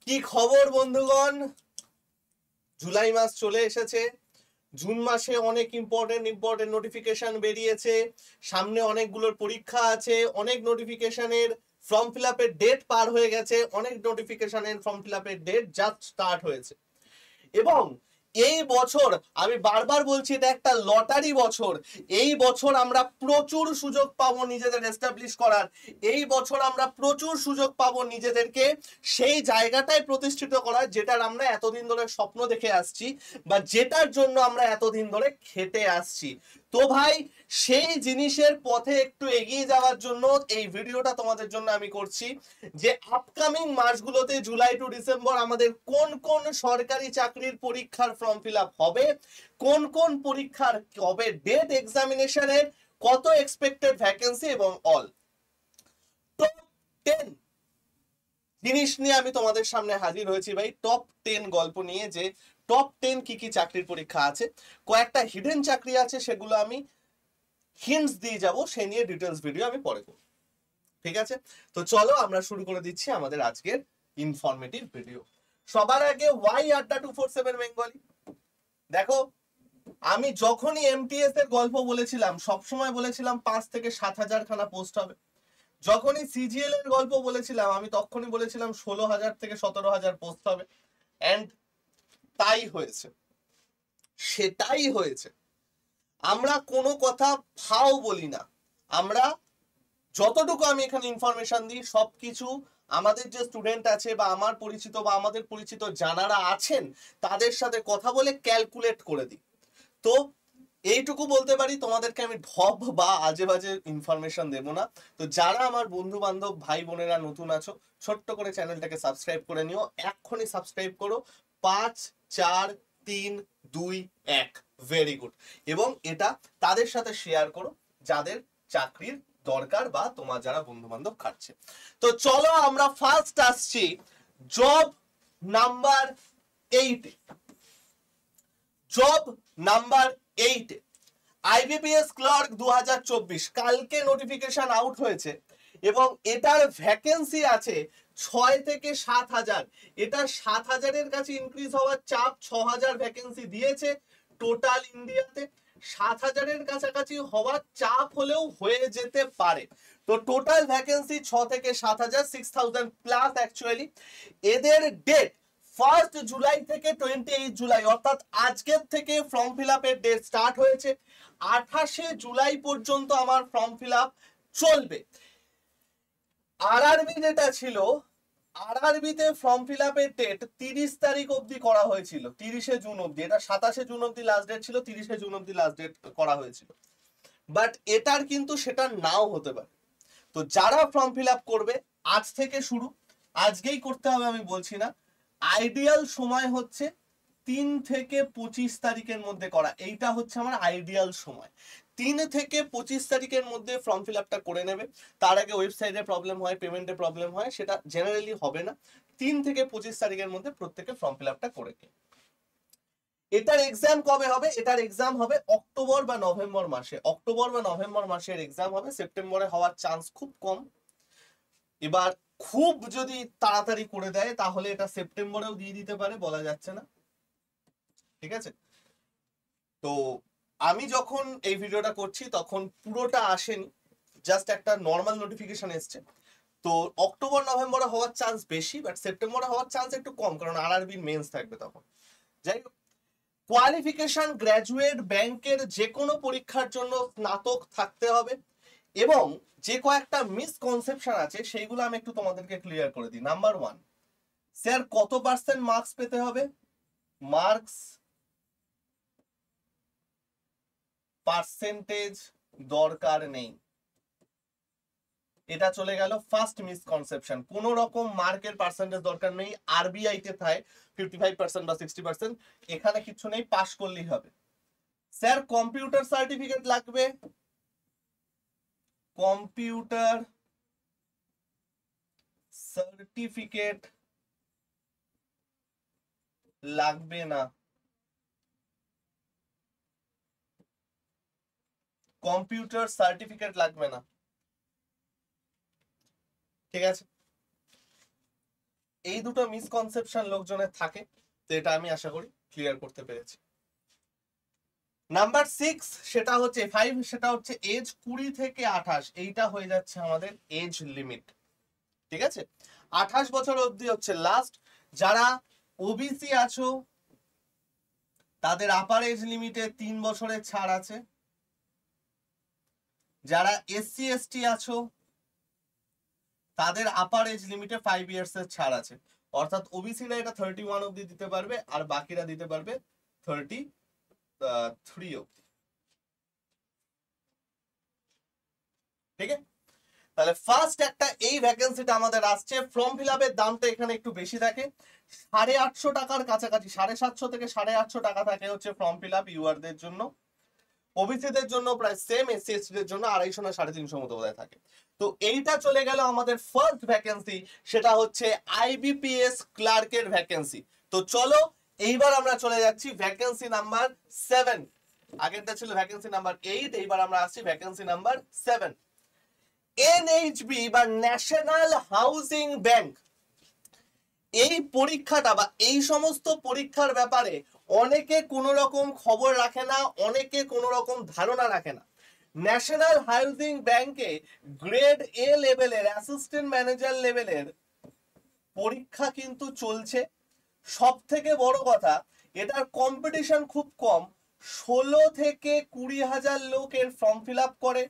কি খবর বন্ধুগণ? জুলাই মাস চলে এসেছে। জুন মাসে অনেক ইম্পর্টেন্ট নোটিফিকেশন বেরিয়েছে। সামনে অনেকগুলোর পরীক্ষা আছে, অনেক নোটিফিকেশনের ফর্ম ফিল আপের ডেট পার হয়ে গেছে, অনেক নোটিফিকেশনের ফর্ম ফিল আপের ডেট জাস্ট স্টার্ট হয়েছে। এবং এই বছর আমি বারবার বলছি, এটা একটা লটারি বছর। এই বছর আমরা প্রচুর সুযোগ পাবো নিজেদের এস্টাবলিশ করার। এই বছর আমরা প্রচুর সুযোগ পাবো নিজেদেরকে সেই জায়গাটায় প্রতিষ্ঠিত করার, যেটার আমরা এতদিন ধরে স্বপ্ন দেখে আসছি বা যেটার জন্য আমরা এতদিন ধরে খেটে আসছি। তো ভাই, সেই জিনিসের পথে একটু এগিয়ে যাওয়ার জন্য এই ভিডিওটা তোমাদের জন্য আমি করছি, যে আপকামিং মাসগুলোতে জুলাই টু ডিসেম্বর আমাদের কোন কোন সরকারি চাকরির পরীক্ষার ফর্ম ফিল আপ হবে, কোন কোন পরীক্ষার কবে ডেট, এক্সামিনেশনের কত এক্সপেক্টেড ভ্যাকেন্সি এবং অল টপ 10 জিনিস নিয়ে আমি তোমাদের সামনে হাজির হয়েছি ভাই। টপ 10 গল্প নিয়ে, যে টপ 10 কি কি চাকরির পরীক্ষা আছে, কয়েকটা হিডেন চাকরি আছে, সেগুলো আমি হিন্টস দিয়ে যাব, সে নিয়ে ডিটেলস ভিডিও আমি পরে করব। ঠিক আছে, তো চলো আমরা শুরু করে দিচ্ছি আমাদের আজকের ইনফরমেটিভ ভিডিও। সবার আগে ওয়াই আড্ডা 247 বেঙ্গলি। দেখো, আমি যখনই এমটিএস এর গল্প বলেছিলাম সবসময় বলেছিলাম 5 থেকে 7,000 খানা পোস্ট হবে। যখনই সিজিএল এর গল্প বলেছিলাম আমি তখনই বলেছিলাম 16,000 থেকে 17,000 পোস্ট হবে। এন্ড তাই হয়েছে, সেটাই হয়েছে। আমরা কোনো কথা ফাও বলি না। আমরা যতটুকু আমি এখানে ইনফরমেশন দিই সবকিছু আমাদের যে স্টুডেন্ট আছে বা আমার পরিচিত বা আমাদের পরিচিত যারা আছেন তাদের সাথে কথা বলে ক্যালকুলেট করে দিই। তো এইটুকু বলতে পারি, তোমাদেরকে আমি ঢপ বা আজে বাজে ইনফরমেশন দেবো না। তো যারা আমার বন্ধু বান্ধব ভাই বোনেরা নতুন আছো, ছোট্ট করে চ্যানেলটাকে সাবস্ক্রাইব করে নিও, এক্ষুনি সাবস্ক্রাইব করো। 5 4 3 2 1, ভেরি গুড। এবং এটা তাদের সাথে শেয়ার করো যাদের চাকরির দরকার বা তোমার যারা বন্ধু বান্ধব খাচ্ছে। তো চলো আমরা ফার্স্ট আসছি job number 8। Job number 8, IBPS clerk 2024 কালকে নোটিফিকেশন আউট হয়েছে এবং এটার ভ্যাকেন্সি আছে 6 থেকে 7,000। এটা 7,000-এর কাছে ইনক্রিজ হওয়ার চাপ, 6,000 ভ্যাকেন্সি দিয়েছে টোটাল ইন্ডিয়াতে। 7,000-এর কাছাকাছি হওয়ার চাপ হলেও হয়ে যেতে পারে। তো টোটাল ভ্যাকেন্সি 6 থেকে 7,000, 6,000 প্লাস অ্যাকচুয়ালি। এদের ডেট 1 জুলাই থেকে 28 জুলাই, অর্থাৎ আজকের থেকে ফর্ম ফিল আপের ডেট স্টার্ট হয়েছে। 28 জুলাই পর্যন্ত আমার ফর্ম ফিল আপ চলবে। আরআরবি যেটা ছিল, আরআরবিতে ফর্ম ফিল আপের ডেট 30 তারিখ অবধি করা হয়েছিল, 30 জুন অবধি। এটা 27 জুন অবধি লাস্ট ডেট ছিল, 30 জুন অবধি লাস্ট ডেট করা হয়েছিল। বাট এটার কিন্তু সেটা নাও হতে পারে। তো যারা ফর্ম ফিল আপ করবে আজ থেকে শুরু, আজকেই করতে হবে আমি বলছি না, আইডিয়াল সময় হচ্ছে 3 থেকে 25 তারিখের মধ্যে করা। এইটা হচ্ছে আমার আইডিয়াল সময়। 3 থেকে 25 তারিখের মধ্যে ফর্ম ফিল আপটা করে নেবে। তার আগে ওয়েবসাইটে প্রবলেম হয়, পেমেন্টে প্রবলেম হয়, সেটা জেনারেলি হবে না। 3 থেকে 25 তারিখের মধ্যে প্রত্যেকে ফর্ম ফিল আপটা করে নিন। এটার এক্সাম কবে হবে? এটার এক্সাম হবে অক্টোবর বা নভেম্বর মাসে। অক্টোবর বা নভেম্বর মাসের এক্সাম হবে, সেপ্টেম্বরে হওয়ার চান্স খুব কম। এবার খুব যদি তাড়াতাড়ি করে দেয় তাহলে এটা সেপ্টেম্বরেও দিয়ে দিতে পারে, বলা যাচ্ছে না। ঠিক আছে, তো আমি যখন এই ভিডিওটা করছি তখন পুরোটা আসেনি, জাস্ট একটা নর্মাল নোটিফিকেশন এসছে। তো অক্টোবর নভেম্বরে হওয়ার চান্স বেশি, বাট সেপ্টেম্বরে হওয়ার চান্স একটু কম, কারণ আরআরবির মেন্স থাকবে তখন। যাই হোক, কোয়ালিফিকেশন গ্র্যাজুয়েট, ব্যাংকের যে কোনো পরীক্ষার জন্য স্নাতক থাকতে হবে। এবং যে কয়েকটা মিসকনসেপশন আছে সেইগুলো আমি একটু তোমাদেরকে ক্লিয়ার করে দিই। নাম্বার 1, স্যার কত পার্সেন্ট মার্কস পেতে হবে? মার্কস পার্সেন্টেজ দরকার নেই, এটা চলে গেল ফার্স্ট মিসকনসেপশন। কোন রকম মার্কের পার্সেন্টেজ দরকার নেই। আরবিআই তে থাকে 55% বা 60%, এখানে কিছু নেই, পাস করলেই হবে। স্যার কম্পিউটার সার্টিফিকেট লাগবে? কম্পিউটার সার্টিফিকেট লাগবে না। কম্পিউটার সার্টিফিকেট লাগবে না, ঠিক আছে। এই দুটো মিসকনসেপশন লোকজনের থাকে, তো এটা আমি আশা করি ক্লিয়ার করতে পেরেছি। নাম্বার 6 সেটা হচ্ছে 5, সেটা হচ্ছে এজ 20 থেকে 28, এইটা হয়ে যাচ্ছে আমাদের এজ লিমিট। ঠিক আছে, 28 বছর অবধি হচ্ছে লাস্ট। যারা ওবিসি আছো তাদের আপার এজ লিমিটে 3 বছরের ছাড় আছে। যারা এসসি এসটি আছো তাদের আপার এজ লিমিটে 5 ইয়ার্স এর ছাড় আছে। অর্থাৎ ওবিসিরা এটা 31 অবধি দিতে পারবে, আর বাকিরা দিতে পারবে 33 অবধি। ঠিক আছে, তাহলে ফার্স্ট একটা এই ভ্যাকেন্সিটা আমাদের আসছে। ফর্ম ফিল আপের দামটা এখানে একটু বেশি থাকে, 850 টাকার কাছাকাছি, 750 থেকে 850 টাকা থাকে হচ্ছে ফর্ম ফিল আপ ইউআরদের জন্য। ওবিসিদের জন্য প্রায় সেম, এসসি এসটিদের জন্য 250 না 350 মতো বোধহয় থাকে। তো এইটা চলে গেল আমাদের ফার্স্ট ভ্যাকেন্সি, সেটা হচ্ছে আইবিপিএস ক্লার্কের ভ্যাকেন্সি। তো চলো এইবার আমরা চলে যাচ্ছি ভ্যাকেন্সি নাম্বার 7। আগেরটা ছিল ভ্যাকেন্সি নাম্বার 8, এইবার আমরা আসছি ভ্যাকেন্সি নাম্বার 7। এনএইচবি বা ন্যাশনাল হাউজিং ব্যাংক, এই পরীক্ষাটা বা এই সমস্ত পরীক্ষার ব্যাপারে অনেকে কোনো রকম খবর রাখে না, অনেকে কোনো রকম ধারণা রাখে না। ন্যাশনাল হাউজিং ব্যাংকে গ্রেড এ লেভেলের অ্যাসিস্ট্যান্ট ম্যানেজার লেভেলের পরীক্ষা কিন্তু চলছে। সব থেকে বড় কথা, এটার কম্পিটিশন খুব কম, 16 থেকে 20,000 লোক এর ফর্ম ফিল আপ করে,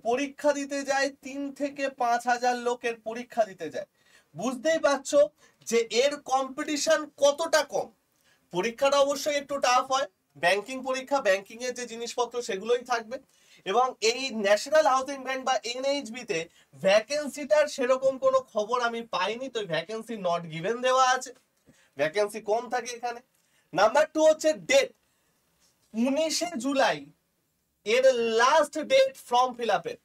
পরীক্ষা দিতে যায় 3 থেকে 5,000 লোকের পরীক্ষা দিতে যায়। বুঝতেই পারছো যে এর কম্পিটিশন কতটা কম। পরীক্ষাটা অবশ্যই একটু টাফ হয়, ব্যাংকিং পরীক্ষা, ব্যাংকিং এর যে জিনিসপত্র সেগুলোই থাকবে। এবং এই ন্যাশনাল হাউজিং ব্যাংক বা এনএইচবি তে ভ্যাকেন্সিটার সেরকম কোনো খবর আমি পাইনি, তো ভ্যাকেন্সি নট গিভেন দেওয়া আছে, ভ্যাকেন্সি কম থাকে এখানে। নাম্বার 2 হচ্ছে ডেট, 19শে জুলাই এর লাস্ট ডেট ফর্ম ফিল আপের।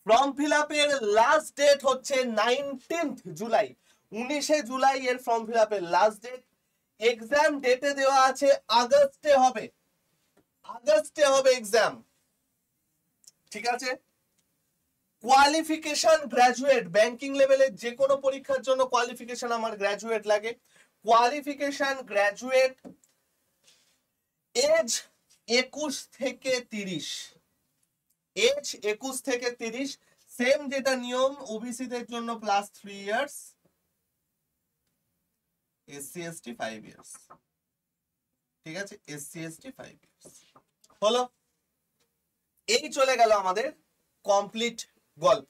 ফর্ম ফিল আপের লাস্ট ডেট হচ্ছে 19th জুলাই, 19শে জুলাই এর ফর্ম ফিল আপের লাস্ট ডেট। এক্সাম ডেটে দেওয়া আছে আগস্টে হবে, আগস্টে হবে এক্সাম। ঠিক আছে, কোয়ালিফিকেশন গ্রাজুয়েট, ব্যাংকিং লেভেলের যে কোনো পরীক্ষার জন্য কোয়ালিফিকেশন আমার গ্রাজুয়েট লাগে। কোয়ালিফিকেশন গ্রাজুয়েট, এজ 21 থেকে 30, এজ 21 থেকে 30, সেম যেটা নিয়ম ওবিসিদের জন্য +3 ইয়ার্স, এসসি এসটি 5 ইয়ার্স। ঠিক আছে, এসসি এসটি 5 ইয়ার্স হলো। এই চলে গেল আমাদের কমপ্লিট গল্প।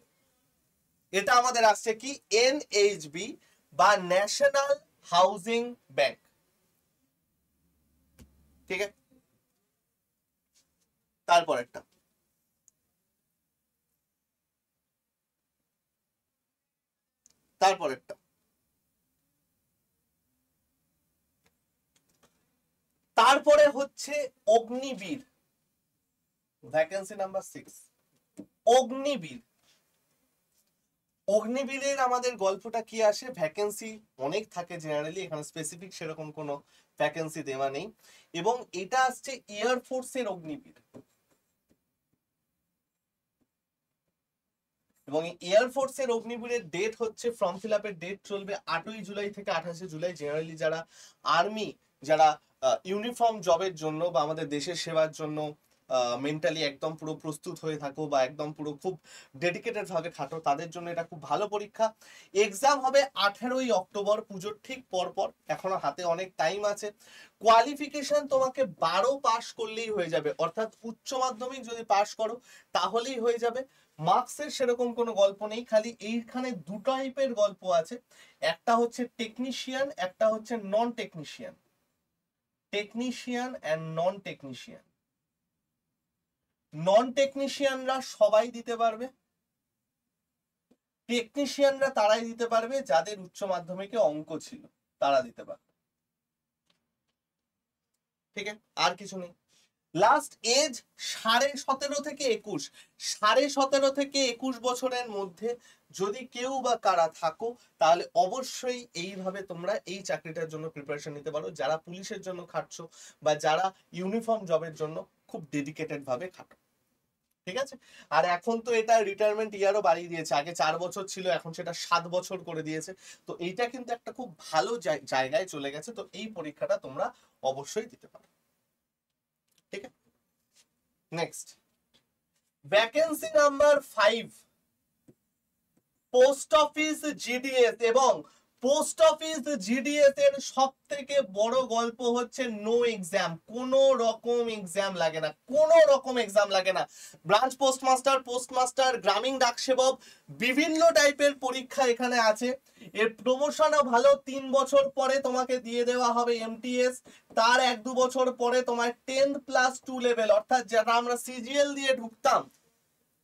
এটা আমাদের আসছে কি এনএইচবি বা ন্যাশনাল হাউজিং ব্যাংক। ঠিক আছে, তারপরেরটা তারপরেরটা তারপরে হচ্ছে অগ্নিবীর, ভ্যাকেন্সি নাম্বার 6 অগ্নিবীর। অগ্নিবীরের আমাদের গল্পটা কি আসে, ভ্যাকেন্সি অনেক থাকে জেনারেলি, এখানে স্পেসিফিক সেরকম কোনো ভ্যাকেন্সি দেওয়া নেই। এবং এটা আসছে এয়ারফোর্সের অগ্নিবীর। এবং এয়ারফোর্সের অগ্নিবীরের ডেট হচ্ছে, ফর্ম ফিল আপের ডেট চলবে 8ই জুলাই থেকে 28শে জুলাই। জেনারেলি যারা আর্মি, যারা ইউনিফর্ম জবের জন্য বা আমাদের দেশের সেবার জন্য মেন্টালি একদম পুরো প্রস্তুত হয়ে থাকো বা একদম পুরো খুব ডেডিকেটেড ভাবে খাটো, তাদের জন্য এটা খুব ভালো পরীক্ষা। এক্সাম হবে 18ই অক্টোবর, পুজোর ঠিক পরপর, এখনো হাতে অনেক টাইম আছে। কোয়ালিফিকেশন তোমাকে 12 পাস করলেই হয়ে যাবে, অর্থাৎ উচ্চ মাধ্যমিক যদি পাস করো তাহলেই হয়ে যাবে। মার্কসের সেরকম কোনো গল্প নেই, খালি এইখানে দু টাইপের গল্প আছে, একটা হচ্ছে টেকনিশিয়ান, একটা হচ্ছে non technician. Technician and non technician, non টেকনিশিয়ানরা সবাই দিতে পারবে, টেকনিশিয়ানরা তারাই দিতে পারবে যাদের উচ্চ মাধ্যমিকে অঙ্ক ছিল, তারা দিতে পারবে। ঠিক আছে, আর কিছু নেই। লাস্ট এজ 17.5 থেকে 21, 17.5 থেকে 21 বছরের মধ্যে যদি কেউ বা কারা থাকো, তাহলে অবশ্যই এইভাবে তোমরা এই চাকরিটার জন্য প্রিপারেশন নিতে পারো, যারা পুলিশের জন্য খাটছো বা যারা ইউনিফর্ম জবের জন্য খুব ডেডিকেটেড ভাবে খাটো। ঠিক আছে। আর এখন তো এটা রিটায়ারমেন্ট ইয়ারও বাড়িয়ে দিয়েছে, আগে 4 বছর ছিল, এখন সেটা 7 বছর করে দিয়েছে। তো এইটা কিন্তু একটা খুব ভালো জায়গায় চলে গেছে। তো এই পরীক্ষাটা তোমরা অবশ্যই দিতে পারো। ঠিক আছে, next vacancy number 5, post office GDS. এবং পোস্ট অফিস জিডিএস এর সব থেকে বড় গল্প হচ্ছে নো এক্সাম, কোনো রকম এক্সাম লাগে না, কোনো রকম এক্সাম লাগে না। ব্রাঞ্চ পোস্টমাস্টার, গ্রামীণ ডাক সেবক, বিভিন্ন টাইপের পরীক্ষা এখানে আছে। এর প্রমোশনও ভালো, 3 বছর পরে তোমাকে দিয়ে দেওয়া হবে এমটিএস, তার 1-2 বছর পরে তোমার 10+2 লেভেল, অর্থাৎ যেটা আমরা সিজিএল দিয়ে ঢুকতাম,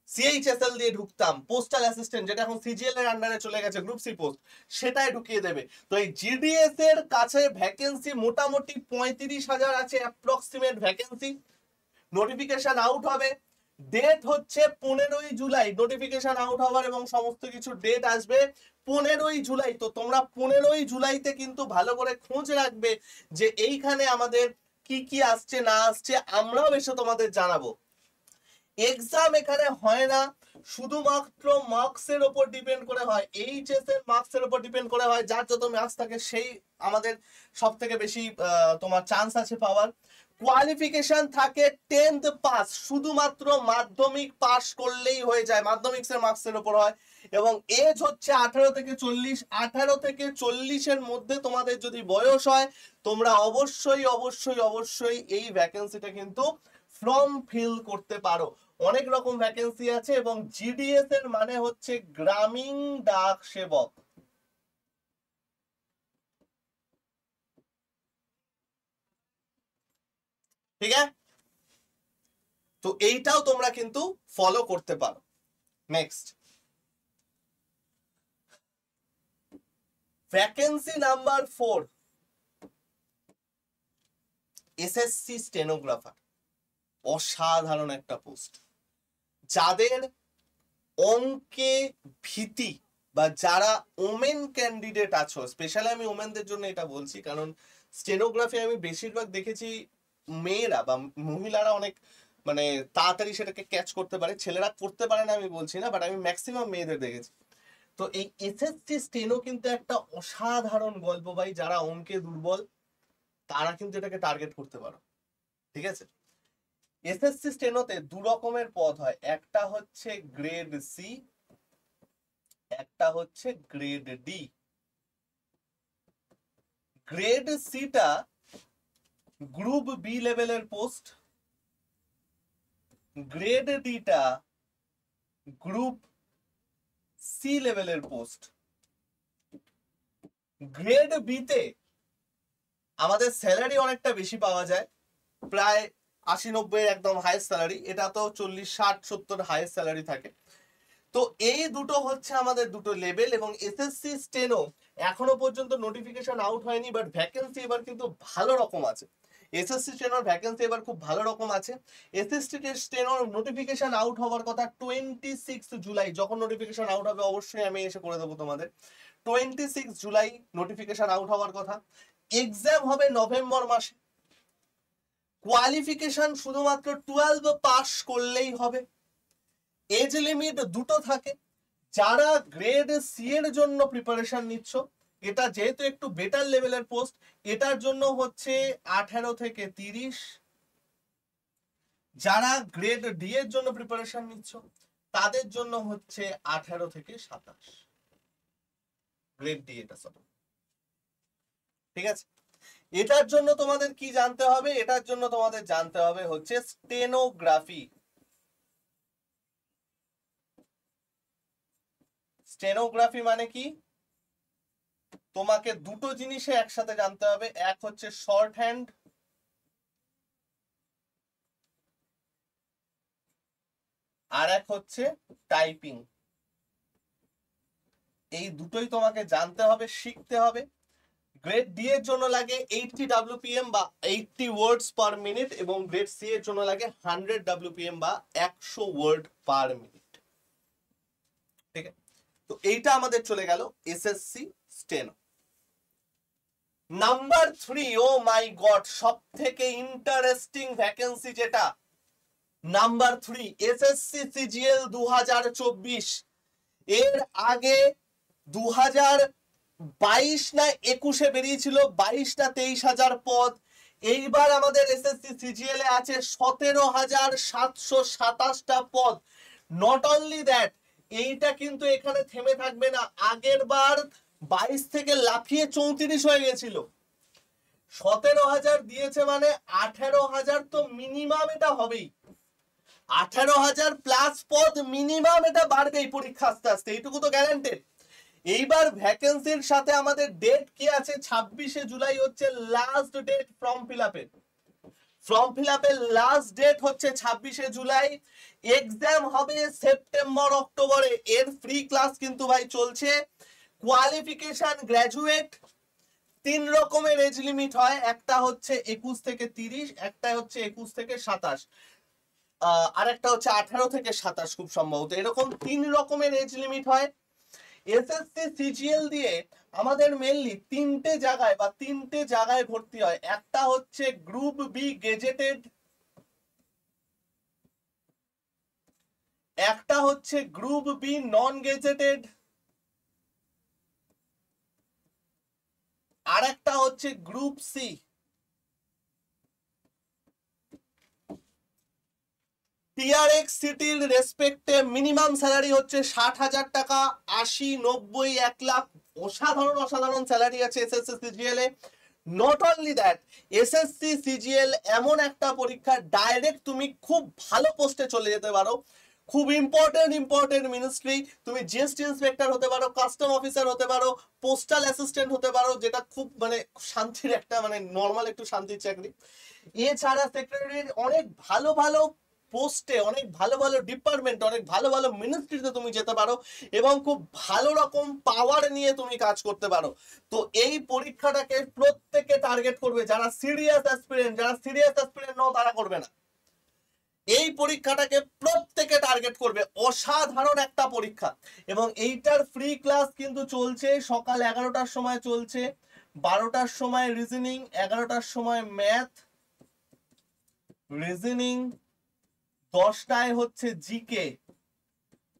সিএইচএসএল দিয়ে ঢুকতাম, পোস্টাল অ্যাসিস্ট্যান্ট, যেটা এখন সিজিএল এর আন্ডারে চলে গেছে, গ্রুপ সি পোস্ট, সেটাই ঢুকিয়ে দেবে। তো এই জিডিএস এর কাছে ভ্যাকেন্সি মোটামুটি 35,000 আছে অ্যাপ্রক্সিমেট ভ্যাকেন্সি। নোটিফিকেশন আউট হবে, ডেট হচ্ছে 15ই জুলাই, নোটিফিকেশন আউট হওয়ার এবং সমস্ত কিছু ডেট আসবে 15ই জুলাই। তো তোমরা 15ই জুলাইতে কিন্তু ভালো করে খোঁজ রাখবে যে এইখানে আমাদের কি কি আসছে না আসছে, আমরাও এসে তোমাদের জানাবো। এক্সাম এখানে হয় না শুধুমাত্র মার্কসের উপর ডিপেন্ড করে হয়, এইচএস এর মার্কসের উপর ডিপেন্ড করে হয়, যার যত মার্কস থাকে সেই আমাদের সব থেকে বেশি তোমার চান্স আছে পাওয়ার। কোয়ালিফিকেশন থাকে 10th পাস, শুধুমাত্র মাধ্যমিক পাস করলেই হয়ে যায়, মাধ্যমিকের মার্কসের উপর হয়। এবং এজ হচ্ছে 18 থেকে 40, 18 থেকে 40 এর মধ্যে তোমাদের যদি বয়স হয়, তোমরা অবশ্যই অবশ্যই অবশ্যই এই ভ্যাকেন্সিটা কিন্তু ফর্ম ফিল করতে পারো। অনেক রকম ভ্যাকেন্সি আছে, এবং জিডিএস এর মানে হচ্ছে গ্রামীণ ডাক সেবক। ঠিক আছে, তো এইটাও তোমরা কিন্তু ফলো করতে পারো। Next vacancy number 4, SSC stenographer. অসাধারণ একটা পোস্ট। যাদের অঙ্কে ভীতি বা যারা ওমেন ক্যান্ডিডেট আছো, স্পেশালি আমি ওমেনদের জন্য এটা বলছি, কারণ স্টেনোগ্রাফি আমি বেশিরভাগ দেখেছি মেয়েরা বা মহিলারা অনেক মানে তাড়াতাড়ি সেটাকে ক্যাচ করতে পারে, ছেলেরা করতে পারে না আমি বলছি না, বাট আমি ম্যাক্সিমাম মেয়েদের দেখেছি। তো এই এসএসসি স্টেনো কিন্তু একটা অসাধারণ গল্প ভাই, যারা অঙ্কে দুর্বল তারা কিন্তু এটাকে টার্গেট করতে পারো। ঠিক আছে, এসএসসি স্টেনোতে 2 রকমের পদ হয়, একটা হচ্ছে গ্রেড সি, একটা হচ্ছে গ্রেড ডি। গ্রেড সিটা গ্রুপ বি লেভেলের পোস্ট, গ্রেড ডিটা গ্রুপ সি লেভেলের পোস্ট। গ্রেড বিতে আমাদের স্যালারি অনেকটা বেশি পাওয়া যায়, প্রায় 80-90 একদম হাইয়েস্ট স্যালারি, এটা তো 40-60-70 হাইয়েস্ট স্যালারি থাকে। তো এই দুটো হচ্ছে আমাদের দুটো লেভেল। এবং এসএসসি স্টেনো এখনো পর্যন্ত নোটিফিকেশন আউট হয়নি, বাট ভ্যাকেন্সি এবার কিন্তু ভালো রকম আছে। এসএসসি স্টেনোর ভ্যাকেন্সি এবার খুব ভালো রকম আছে। এসএসসি স্টেনোর নোটিফিকেশন আউট হওয়ার কথা 26 জুলাই, যখন নোটিফিকেশন আউট হবে অবশ্যই আমি এসে করে দেবো তোমাদের। 26 জুলাই নোটিফিকেশন আউট হওয়ার কথা। এক্সাম হবে নভেম্বর মাসে। কোয়ালিফিকেশন শুধুমাত্র 12 পাস করলেই হবে। এজ লিমিট দুটো থাকে। যারা গ্রেড সি এর জন্য প্রিপারেশন নিচ্ছ, এটা যেহেতু একটু বেটার লেভেলের পোস্ট, এটার জন্য হচ্ছে 18 থেকে 30। যারা গ্রেড ডি এর জন্য প্রিপারেশন নিচ্ছ তাদের জন্য হচ্ছে 18 থেকে 27। গ্রেড ডি এটা সব। ঠিক আছে, এটার জন্য তোমাদের কি জানতে হবে? এটার জন্য তোমাদের জানতে হবে হচ্ছে স্টেনোগ্রাফি। স্টেনোগ্রাফি মানে কি? তোমাকে দুটো জিনিসে একসাথে জানতে হবে, এক হচ্ছে শর্ট হ্যান্ড, আর এক হচ্ছে টাইপিং। এই দুটোই তোমাকে জানতে হবে, শিখতে হবে। গ্রেড ডি এর জন্য লাগে 80 WPM বা 80 ওয়ার্ডস পার মিনিট, এবং গ্রেড সি এর জন্য লাগে 100 WPM বা 100 ওয়ার্ড পার মিনিট। ঠিক আছে, তো এইটা আমাদের চলে গেল এসএসসি স্টেনো। নাম্বার 3, ও মাই গড, সব থেকে ইন্টারেস্টিং ভ্যাকেন্সি যেটা, নাম্বার 3 এসএসসি সিজিএল 2024, এর আগে 2022 না 21-এ বেরিয়েছিল 22 না 23,000 পদ। এইবার আমাদের এসএসসি সিজিএল এ আছে 17,727টা পদ। নট অনলি দ্যাট, এইটা কিন্তু এখানে থেমে থাকবে না, আগের বার 22 থেকে লাফিয়ে 34 হয়ে গেছিল। 17,000 দিয়েছে মানে 18,000 তো মিনিমাম এটা হবেই, 18,000 প্লাস পদ মিনিমাম এটা বাড়বেই পরীক্ষা আস্তে আস্তে, এইটুকু তো গ্যারান্টেড। এইবার ভ্যাকেন্সির সাথে আমাদের ডেট কি আছে, 26শে জুলাই হচ্ছে লাস্ট ডেট ফর্ম ফিল আপের। ফর্ম ফিল আপের লাস্ট ডেট হচ্ছে 26শে জুলাই। এক্সাম হবে সেপ্টেম্বর অক্টোবরে। এর ফ্রি ক্লাস কিন্তু ভাই চলছে। কোয়ালিফিকেশন গ্র্যাজুয়েট, 3 রকমের এজ লিমিট হয়, একটা হচ্ছে 21 থেকে 30, একটা হচ্ছে 21 থেকে 27, আর একটা হচ্ছে 18 থেকে 27 খুব সম্ভবত, এরকম 3 রকমের এজ লিমিট হয়। এসএসসি সিজিএল দিয়ে আমাদের মেইনলি 3টে জায়গায় ভর্তি হয়। একটা হচ্ছে গ্রুপ বি গেজেটেড, একটা হচ্ছে গ্রুপ বি নন গেজেটেড, আর একটা হচ্ছে গ্রুপ সি। টিআরএক্স সিটির রেসপেক্টে মিনিমাম স্যালারি হচ্ছে 60,000 টাকা, 80, 90, 1 লাখ, অসাধারণ স্যালারি আছে SSC CGL A. Not only that, SSC CGL এমন একটা পরীক্ষা ডাইরেক্ট তুমি খুব ভালো পোস্টে চলে যেতে পারো। খুব ইম্পর্টেন্ট মিনিস্ট্রি, তুমি জিএসটি ইন্সপেক্টর হতে পারো, কাস্টম অফিসার হতে পারো, পোস্টাল অ্যাসিস্ট্যান্ট হতে পারো, যেটা খুব মানে শান্তির একটা মানে নর্মাল একটু শান্তির চাকরি। এছাড়া সেক্রেটারির অনেক ভালো পোস্টে, অনেক ভালো ডিপার্টমেন্ট, অনেক ভালো মিনিস্ট্রিতে তুমি যেতে পারো এবং খুব ভালো রকম পাওয়ার নিয়ে তুমি কাজ করতে পারো। তো এই পরীক্ষাটাকে প্রত্যেকে টার্গেট করবে, যারা সিরিয়াস অ্যাসপিরেন্ট নও তারা করবে না। এই পরীক্ষাটাকে প্রত্যেকে টার্গেট করবে, অসাধারণ একটা পরীক্ষা। এবং এইটার ফ্রি ক্লাস কিন্তু চলছে, সকাল 11টার সময় চলছে, 12টার সময় রিজনিং, 11টার সময় ম্যাথ রিজনিং, 10টায় হচ্ছে জিকে,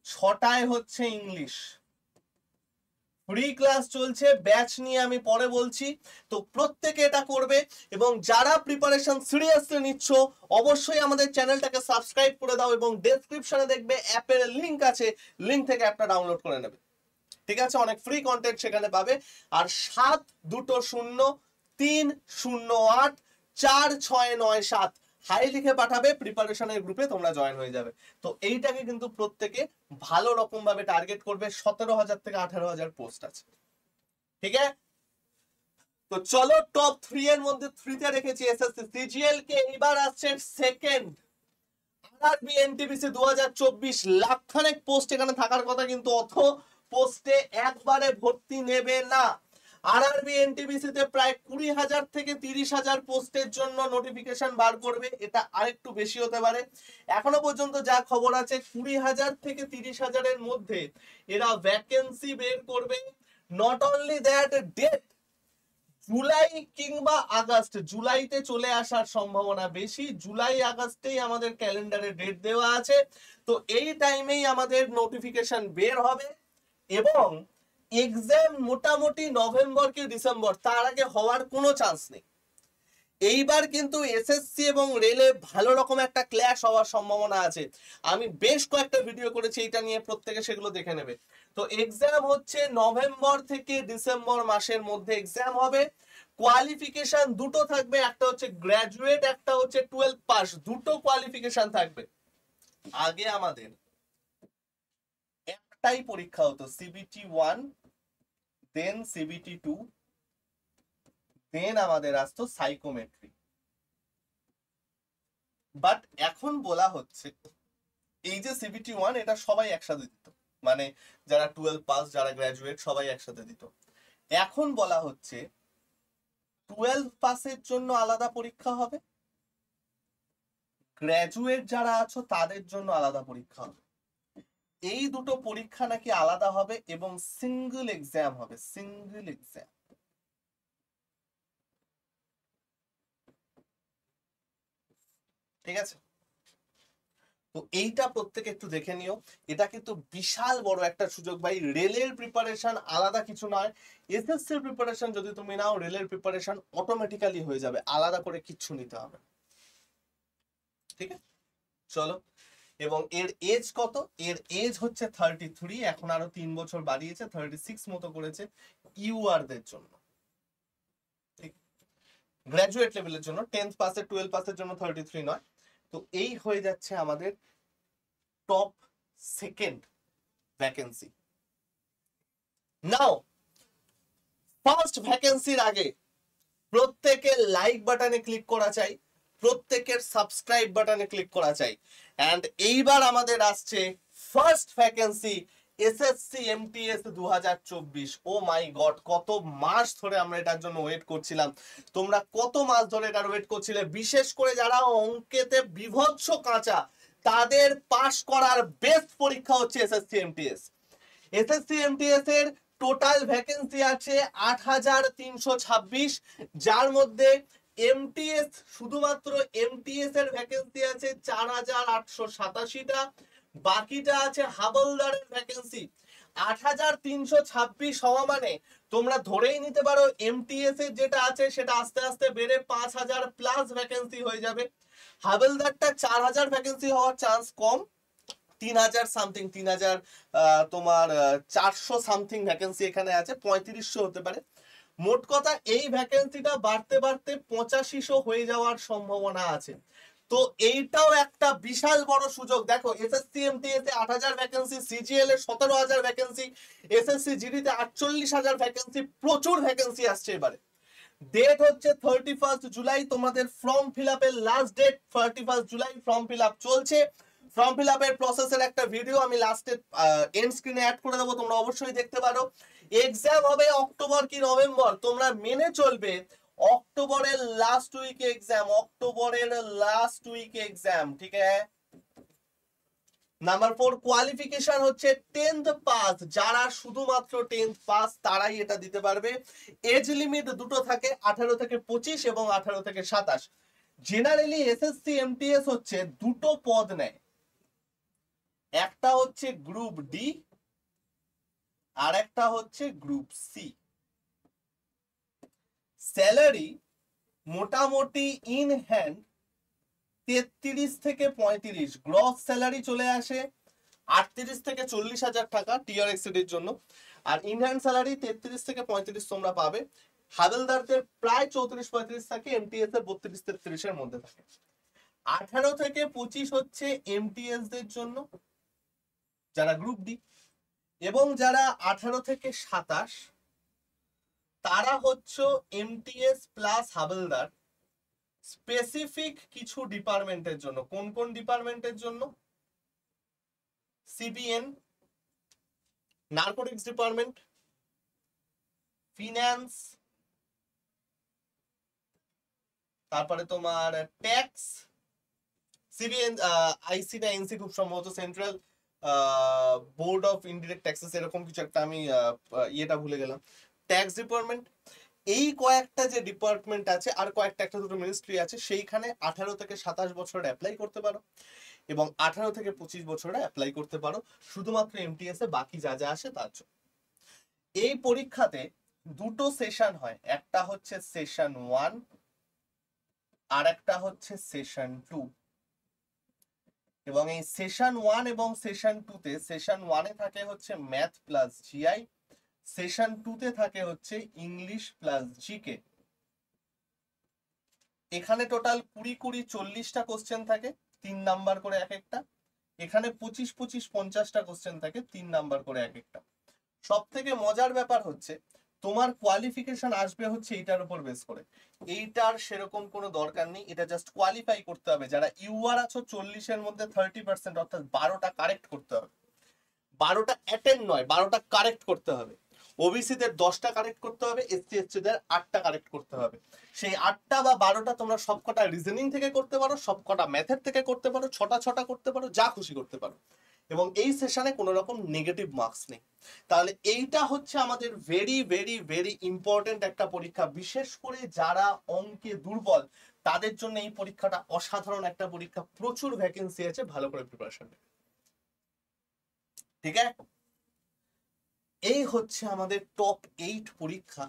6টায় হচ্ছে ইংলিশ। ফ্রি ক্লাস চলছে, ব্যাচ নিয়ে আমি পরে বলছি। তো প্রত্যেকে এটা করবে এবং যারা প্রিপারেশন সিরিয়াসলি নিচ্ছ অবশ্যই আমাদের চ্যানেলটাকে সাবস্ক্রাইব করে দাও এবং ডেসক্রিপশনে দেখবে অ্যাপের লিংক আছে, লিংক থেকে অ্যাপটা ডাউনলোড করে নেবে। ঠিক আছে, অনেক ফ্রি কন্টেন্ট সেখানে পাবে। আর 7203084697 হাই লিখে পাঠাবে, প্রিপারেশনের গ্রুপে তোমরা জয়েন হয়ে যাবে। তো এইটাকে কিন্তু প্রত্যেকে ভালো রকম ভাবে টার্গেট করবে, 17,000 থেকে 18,000 পোস্ট আছে। ঠিক আছে, তো চলো টপ 3 এর মধ্যে 3তে রেখেছি এসএসসি সিজিএল কে। এইবার আসছে সেকেন্ড আরআরবি এনটিপিসি 2024, লাখখানেক পোস্ট এখানে থাকার কথা, কিন্তু অত পোস্টে একবারে ভর্তি নেবে না। আরআরবি এনটিপিসি তে প্রায় 20,000 থেকে 30,000 পোস্টের জন্য নোটিফিকেশন বার করবে, এটা আরেকটু বেশি হতে পারে। এখনো পর্যন্ত যা খবর আছে 20,000 থেকে 30,000 এর মধ্যে এরা ভ্যাকেন্সি বের করবে। Not only that, date July কিংবা আগস্ট, জুলাইতে চলে আসার সম্ভাবনা বেশি, জুলাই আগস্টেই আমাদের ক্যালেন্ডারে ডেট দেওয়া আছে। তো এই টাইমেই আমাদের নোটিফিকেশন বের হবে এবং এক্সাম মোটামুটি নভেম্বর কি ডিসেম্বর, তার আগে হওয়ার কোনো চান্স নেই। এইবার কিন্তু এসএসসি এবং রেলে ভালো রকম একটা ক্ল্যাশ হওয়ার সম্ভাবনা আছে। আমি বেশ কয়েকটা ভিডিও করেছি এটা নিয়ে, প্রত্যেকে সেগুলো দেখে নেবে। তো এক্সাম হচ্ছে নভেম্বর থেকে ডিসেম্বর মাসের মধ্যে এক্সাম হবে। কোয়ালিফিকেশন দুটো থাকবে, একটা হচ্ছে গ্র্যাজুয়েট, একটা হচ্ছে 12 পাস, দুটো কোয়ালিফিকেশন থাকবে। আগে আমাদের একটাই পরীক্ষা হতো, সিবিটি 1, দেন সিবিটি 2, দেন আমাদের আসতো সাইকোমেট্রি। বাট এখন বলা হচ্ছে এই যে সিবিটি 1 এটা সবাই একসাথে দিত, মানে যারা 12 পাস, যারা গ্র্যাজুয়েট সবাই একসাথে দিত। এখন বলা হচ্ছে 12 পাসের জন্য আলাদা পরীক্ষা হবে, গ্র্যাজুয়েট যারা আছো তাদের জন্য আলাদা পরীক্ষা হবে। এই দুটো পরীক্ষা নাকি আলাদা হবে এবং সিঙ্গেল এক্সাম হবে, সিঙ্গেল এক্সাম। ঠিক আছে, তো এইটা প্রত্যেকে একটু দেখে নিও, এটা কিন্তু বিশাল বড় একটা সুযোগ ভাই। রেলের প্রিপারেশন আলাদা কিছু নয়, এসএসসির প্রিপারেশন যদি তুমি নাও, রেলের প্রিপারেশন অটোমেটিক্যালি হয়ে যাবে, আলাদা করে কিচ্ছু নিতে হবে। ঠিক আছে, চলো। এবং এর এজ কত? এর এজ হচ্ছে 33, এখন আরো 3 বছর বাড়িয়েছে, 36 মতো করেছে ইউআর দের জন্য। গ্র্যাজুয়েট লেভেলের জন্য 10th পাসের 12 পাসের জন্য 33 নয়। তো এই হয়ে যাচ্ছে আমাদের টপ সেকেন্ড ভ্যাকেন্সি। নাও ফার্স্ট ভ্যাকেন্সির আগে প্রত্যেকের লাইক বাটনে ক্লিক করা চাই, প্রত্যেকের সাবস্ক্রাইব বাটনে ক্লিক করা চাই। এন্ড এইবার আমাদের আসছে ফার্স্ট ভ্যাকেন্সি এসএসসি এমটিএস 2024। ও মাই গড, কত মাস ধরে আমরা এটার জন্য ওয়েট করছিলাম, তোমরা কত মাস ধরে এটার ওয়েট করছিলে। বিশেষ করে যারা অঙ্কেতে বিভৎস কাঁচা, তাদের পাস করার বেস্ট পরীক্ষা হচ্ছে এসএসসি এমটিএস। এসএসসি এমটিএস এর টোটাল ভ্যাকেন্সি আছে 8326, যার মধ্যে এমটিএস, শুধুমাত্র এমটিএস এর ভ্যাকেন্সি আছে 4887টা, বাকিটা আছে হাবলদারের ভ্যাকেন্সি। 8326 হওয়া মানে তোমরা ধরেই নিতে পারো এমটিএস এর যেটা আছে সেটা আস্তে আস্তে বেড়ে 5000 প্লাস ভ্যাকেন্সি হয়ে যাবে। হাবলদারটা 4000 ভ্যাকেন্সি হওয়ার চান্স কম, 3000 সামথিং, 3000 তোমার 400 সামথিং ভ্যাকেন্সি এখানে আছে, 3500 হতে পারে। মোট কথা এই ভ্যাকেন্সিটা বাড়তে বাড়তে 8500 হয়ে যাওয়ার সম্ভাবনা আছে। তো এইটাও একটা বিশাল বড় সুযোগ। দেখো এসএসসি এমটিএস এ 8000 ভ্যাকেন্সি, সিজিএল এ 17000 ভ্যাকেন্সি, এসএসসি জিডি তে 48000 ভ্যাকেন্সি, প্রচুর ভ্যাকেন্সি আসছে এবারে। ডেট হচ্ছে 31 জুলাই, তোমাদের ফর্ম ফিল আপের last date 31 July. Form fill up চলছে, ফর্ম ফিল আপের প্রসেসের একটা ভিডিও আমি লাস্টে এন্ড স্ক্রিনে অ্যাড করে দেবো, তোমরা অবশ্যই দেখতে পারো। এক্সাম হবে অক্টোবর কি নভেম্বর, তোমরা মেনে চলবে অক্টোবরের লাস্ট উইকে এক্সাম, অক্টোবরের লাস্ট উইকে এক্সাম, ঠিক আছে। নাম্বার 4 কোয়ালিফিকেশন হচ্ছে 10th পাস, যারা শুধুমাত্র 10th পাস তারাই এটা দিতে পারবে। এজ লিমিট দুটো থাকে, 18 থেকে 25 এবং 18 থেকে 27। জেনারেলি এসএসসি এমটিএস হচ্ছে দুটো পদ নেয়, একটা হচ্ছে গ্রুপ ডি আর একটা হচ্ছে গ্রুপ সি। স্যালারি মোটামুটি ইন হ্যান্ড 33 থেকে 35, গ্রস স্যালারি চলে আসে 38 থেকে 40,000 টাকা টিআর এক্সিডির জন্য। আর ইন হ্যান্ড স্যালারি 33 থেকে 35 তোমরা পাবে। হাবিলদারদের প্রায় 34-35 থাকে, এমটিএস এর 32-33 এর মধ্যে থাকে। 18 থেকে 25 হচ্ছে এমটিএস দের জন্য যারা গ্রুপ ডি, এবং যারা 18 থেকে 27 তারা হচ্ছে এমটিএস প্লাস হাবিলদার স্পেসিফিক কিছু ডিপার্টমেন্টের জন্য। কোন কোন ডিপার্টমেন্টের জন্য? সিবিএন, নারকোটিক্স ডিপার্টমেন্ট, ফিন্যান্স, তারপরে তোমার ট্যাক্স, সিবিএন, আইসি না এনসি খুব সম্ভবত, central board of indirect taxes, এরকম কিছু একটা, আমি ইয়েটা ভুলে গেলাম, ট্যাক্স ডিপার্টমেন্ট। এই কয়েকটা যে ডিপার্টমেন্ট আছে, আর কয়েকটা একটা দুটো মিনিস্ট্রি আছে, সেইখানে 18 থেকে 27 বছর অ্যাপ্লাই করতে পারো এবং 18 থেকে 25 বছরে অ্যাপ্লাই করতে পারো শুধুমাত্র এমটিএস এ, বাকি যা যা আসে তার জন্য। এই পরীক্ষাতে দুটো সেশন হয়, একটা হচ্ছে সেশন 1 আর একটা হচ্ছে সেশন 2। এবং এই সেশন 1 এবং সেশন 2 তে, সেশন 1 এ থাকে হচ্ছে ম্যাথ প্লাস জিআই, সেশন 2 তে থাকে হচ্ছে ইংলিশ প্লাস জিকে। এখানে টোটাল 20-40টা কোশ্চেন থাকে, 3 নাম্বার করে এক একটা। এখানে 25-50টা কোশ্চেন থাকে, 3 নাম্বার করে এক একটা। সব থেকে মজার ব্যাপার হচ্ছে তোমার কোয়ালিফিকেশন আসবে হচ্ছে এইটার উপর বেস করে। এইটার সেরকম কোনো দরকার নেই, এটা জাস্ট কোয়ালিফাই করতে হবে। যারা ইউআর আছো 40-এর মধ্যে 30%, অর্থাৎ 12টা কারেক্ট করতে হবে। 12টা অ্যাটেন্ড নয়, 12টা কারেক্ট করতে হবে। ওবিসিদের 10টা কারেক্ট করতে হবে, এসসি এসটিদের 8টা কারেক্ট করতে হবে। সেই 8টা বা 12টা তোমরা সবকটা রিজনিং থেকে করতে পারো, সবকটা ম্যাথের থেকে করতে পারো, 6টা করতে পারো, যা খুশি করতে পারো। এবং এই সেশনে কোনো রকম নেগেটিভ মার্কস নেই। তাহলে এইটা হচ্ছে আমাদের ভেরি ভেরি ভেরি ইম্পর্টেন্ট একটা পরীক্ষা। বিশেষ করে যারা অঙ্কে দুর্বল তাদের জন্য এই পরীক্ষাটা অসাধারণ একটা পরীক্ষা, প্রচুর ভ্যাকেন্সি আছে, ভালো করে প্রিপারেশন নেবে। ঠিক আছে, এই হচ্ছে আমাদের টপ 8 পরীক্ষা।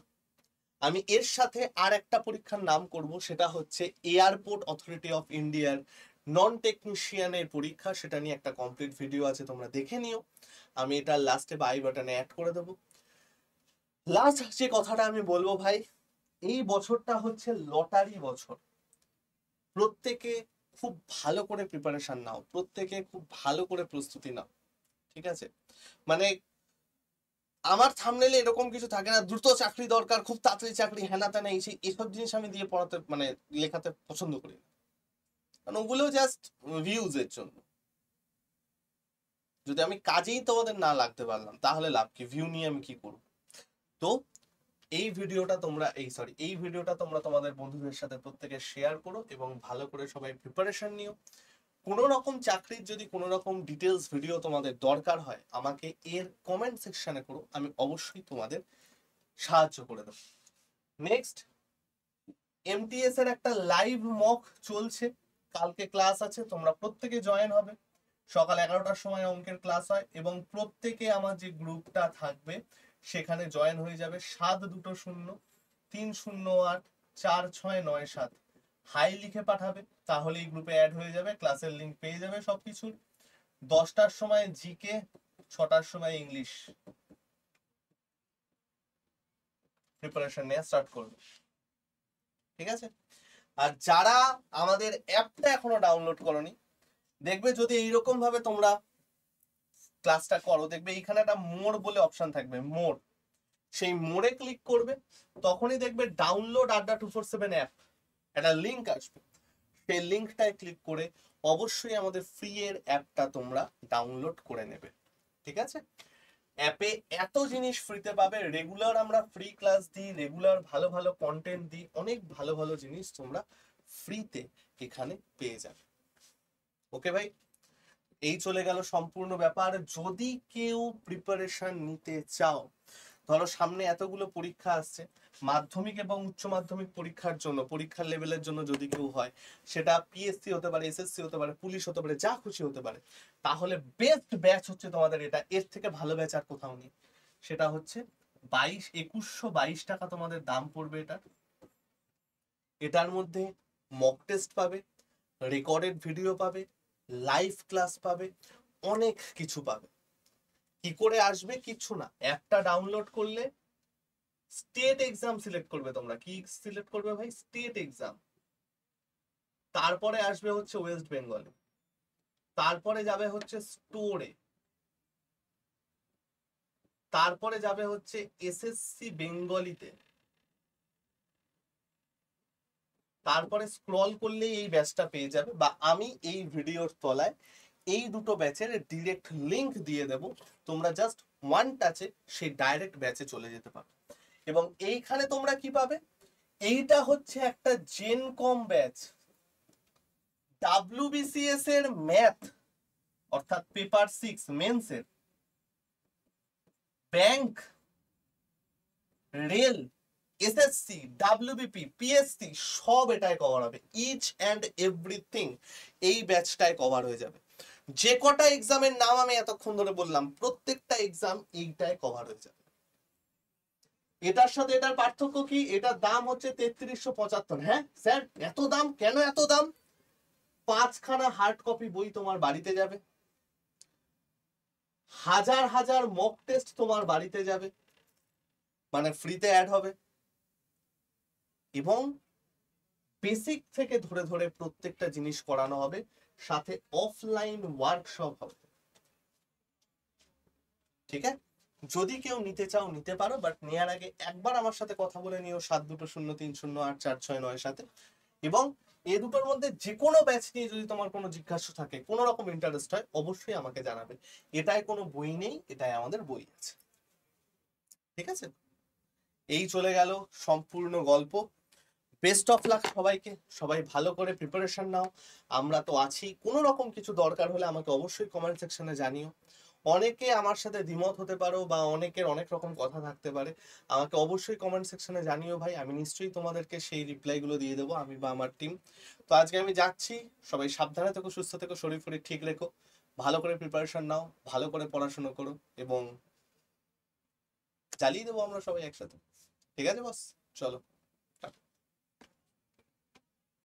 আমি এর সাথে আর একটা পরীক্ষার নাম করব, সেটা হচ্ছে এয়ারপোর্ট অথরিটি অফ ইন্ডিয়ার নন টেকনিশিয়ানের পরীক্ষা। সেটা নিয়ে একটা কমপ্লিট ভিডিও আছে, তোমরা দেখে নিও। আমি এটা লাস্টে আই বাটনে অ্যাড করে দেবো। লাস্ট যে কথাটা আমি বলবো ভাই, এই বছরটা হচ্ছে লটারি বছর। প্রত্যেকে খুব ভালো করে প্রিপারেশন নাও, প্রত্যেকে খুব ভালো করে প্রস্তুতি নাও। ঠিক আছে, মানে আমার থাম্বনেইলে এরকম কিছু থাকে না দ্রুত চাকরি দরকার, খুব তাড়াতাড়ি চাকরি, হ্যানা ত্যানা এইসব জিনিস আমি দিয়ে পড়াতে মানে লেখাতে পছন্দ করি না, কারণ ওগুলো জাস্ট ভিউজ এর জন্য। যদি আমি কাজেই তোমাদের না লাগতে পারলাম তাহলে লাভ কি, ভিউ নিয়ে আমি কি করব? তো এই ভিডিওটা তোমরা তোমাদের বন্ধুদের সাথে প্রত্যেকে শেয়ার করো এবং ভালো করে সবাই প্রিপারেশন নিও। কোনো রকম চাকরির যদি কোনো রকম ডিটেলস ভিডিও তোমাদের দরকার হয় আমাকে এর কমেন্ট সেকশনে করো, আমি অবশ্যই তোমাদের সাহায্য করে দেবো। নেক্সট, এমটিএস এর একটা লাইভ মক চলছে, কালকে ক্লাস আছে, তোমরা প্রত্যেকে জয়েন হবে। সকাল 11টার সময় অঙ্কের ক্লাস হয় এবং প্রত্যেকে আমার যে গ্রুপটা থাকবে সেখানে জয়েন হয়ে যাবে। 722030846997 হাই লিখে পাঠাবে, তাহলে এই গ্রুপে অ্যাড হয়ে যাবে, ক্লাসের লিংক পেয়ে যাবে সবকিছুর। 10টার সময় জিকে, 6টার সময় ইংলিশ প্রিপারেশন নিয়ে স্টার্ট করবে। ঠিক আছে, আর যারা আমাদের অ্যাপটা এখনো ডাউনলোড করনি, দেখবে যদি এইরকম ভাবে তোমরা ক্লাসটা করো, দেখবে এইখানে একটা মোর বলে অপশন থাকবে, মোর, সেই মোড়ে ক্লিক করবে, তখনই দেখবে ডাউনলোড আড্ডা 247 অ্যাপ একটা লিংক আসবে। সেই লিংকটায় ক্লিক করে অবশ্যই আমাদের ফ্রি এর অ্যাপটা তোমরা ডাউনলোড করে নেবে। ঠিক আছে, অ্যাপে এত জিনিস ফ্রিতে পাবে, রেগুলার আমরা ফ্রি ক্লাস দিই, রেগুলার ভালো ভালো কন্টেন্ট দিই, অনেক ভালো ভালো জিনিস তোমরা ফ্রিতে এখানে পেয়ে যাবে। ওকে ভাই, এই চলে গেল সম্পূর্ণ ব্যাপার। যদি কেউ প্রিপারেশন নিতে চাও, ধরো সামনে এতগুলো পরীক্ষা আসছে, মাধ্যমিক এবং উচ্চ মাধ্যমিক পরীক্ষার জন্য, পরীক্ষার লেভেলের জন্য যদি কেউ হয়, সেটা পিএসসি হতে পারে, এসএসসি হতে পারে, পুলিশ হতে পারে, যা খুশি হতে পারে, তাহলে বেস্ট ব্যাচ হচ্ছে তোমাদের এটা। এর থেকে ভালো ব্যাচ আর কোথাও নেই। সেটা হচ্ছে 2122 টাকা তোমাদের দাম পড়বে এটা। এটার মধ্যে মক টেস্ট পাবে, রেকর্ডেড ভিডিও পাবে, লাইভ ক্লাস পাবে, অনেক কিছু পাবে। কি করে আসবে? কিছু না, অ্যাপটা ডাউনলোড করলে স্টেট এক্সাম সিলেক্ট করবে। তোমরা কি সিলেক্ট করবে ভাই? State exam. তারপরে আসবে হচ্ছে ওয়েস্ট বেঙ্গলে, তারপরে যাবে হচ্ছে স্টোরে, তারপরে যাবে হচ্ছে এসএসসি বেঙ্গলিতে, তারপরে স্ক্রল করলেই এই ব্যাচটা পেয়ে যাবে, বা আমি এই ভিডিওর তলায় এই দুটো ব্যাচের ডিরেক্ট লিংক দিয়ে দেব, তোমরা জাস্ট ওয়ান টাচে সেই ডাইরেক্ট ব্যাচে চলে যেতে পারো। এবং এইখানে তোমরা কি পাবে? এইটা হচ্ছে একটা জেনকম ব্যাচ, WBCS এর ম্যাথ অর্থাৎ পেপার 6 মেন্সের, bank, rail, SSC, WBP, PSC সব এটাই কভার হবে। ইচ অ্যান্ড এভরিথিং এই ব্যাচটায় কভার হয়ে যাবে। যে কটা এক্সামের নাম আমি এতক্ষণ ধরে বললাম, প্রত্যেকটা এক্সাম এইটায় কভার হয়ে যাবে। এটার সাথে এটার পার্থক্য কি? এটার দাম হচ্ছে 3375। হ্যাঁ স্যার, এত দাম কেন? এত দাম? 5খানা হার্ড কপি বই তোমার বাড়িতে যাবে, হাজার হাজার মক টেস্ট তোমার বাড়িতে যাবে, মানে ফ্রিতে অ্যাড হবে, এবং বেসিক থেকে ধরে ধরে প্রত্যেকটা জিনিস করানো হবে, সাথে অফলাইন ওয়ার্কশপ হবে। ঠিক আছে, যদি কেউ নিতে চাও নিতে পারো, বাট নেওয়ার আগে একবার আমার সাথে কথা বলে নিও 7220308469 সাথে। এবং এই দুটোর মধ্যে যে কোনো ব্যাচ নিয়ে যদি তোমার কোনো জিজ্ঞাসা থাকে, কোনো রকম ইন্টারেস্ট হয়, অবশ্যই আমাকে জানাবে। এটাই কোনো বই নেই, এটাই আমাদের বই আছে। ঠিক আছে, এই চলে গেল সম্পূর্ণ গল্প। বেস্ট অফ লাক সবাইকে, সবাই ভালো করে প্রিপারেশন নাও, আমরা তো আছি। কোনো রকম কিছু দরকার হলে আমাকে অবশ্যই কমেন্ট সেকশনে জানিও। অনেকে আমার সাথে দ্বিমত হতে পারো বা অনেকের অনেক রকম কথা থাকতে পারে, আমাকে অবশ্যই কমেন্ট সেকশনে জানিও ভাই, আমি নিশ্চয়ই তোমাদেরকে সেই রিপ্লাইগুলো দিয়ে দেবো, আমি বা আমার টিম। তো আজকে আমি যাচ্ছি, সবাই সাবধানে থেকো, সুস্থ থেকো, শরীর ফরীর ঠিক রেখো, ভালো করে প্রিপারেশন নাও, ভালো করে পড়াশোনা করো, এবং চালিয়ে দেবো আমরা সবাই একসাথে। ঠিক আছে বস, চলো।